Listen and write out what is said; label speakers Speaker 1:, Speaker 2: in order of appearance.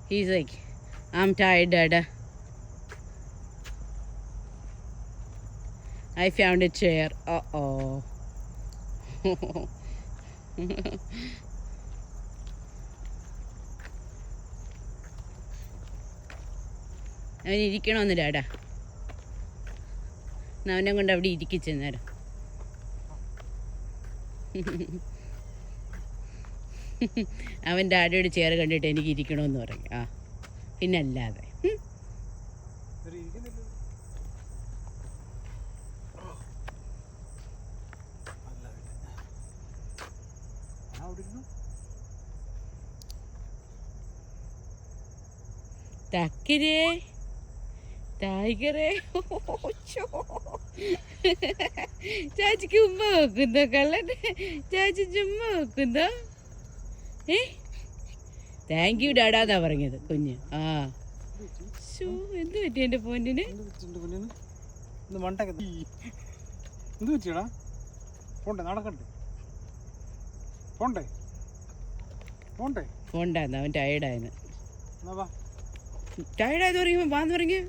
Speaker 1: He's like, I'm tired, Dada. I found a chair. Uh-oh. അവൻ ഇരിക്കണമെന്ന് ഡാഡാ. അവനെ കൊണ്ട് അവിടെ ഇരിക്കിച്ചേരം. അവൻ ഡാഡിയോട് ചെയർ കണ്ടിട്ട് എനിക്ക് ഇരിക്കണമെന്ന് പറയും. ആ പിന്നല്ലാതെ. തക്കിരേ ടൈഗറേ, ചാച്ചിക്ക് ഉമ്മ വെക്കുന്നോ കള്ളൻ? ചാച്ചി ചുമ്മ വെക്കുന്നോ? താങ്ക് യു ഡാഡാന്നാ പറഞ്ഞത് കുഞ്ഞ്. ആ എന്ത് പറ്റി എൻ്റെ ഫോണിന്? പോണ്ടാന്ന് അവൻ ടയേർഡായെന്ന്. ടയേർഡായെന്ന് പറയുമ്പോ വാന്ന് പറഞ്ഞു.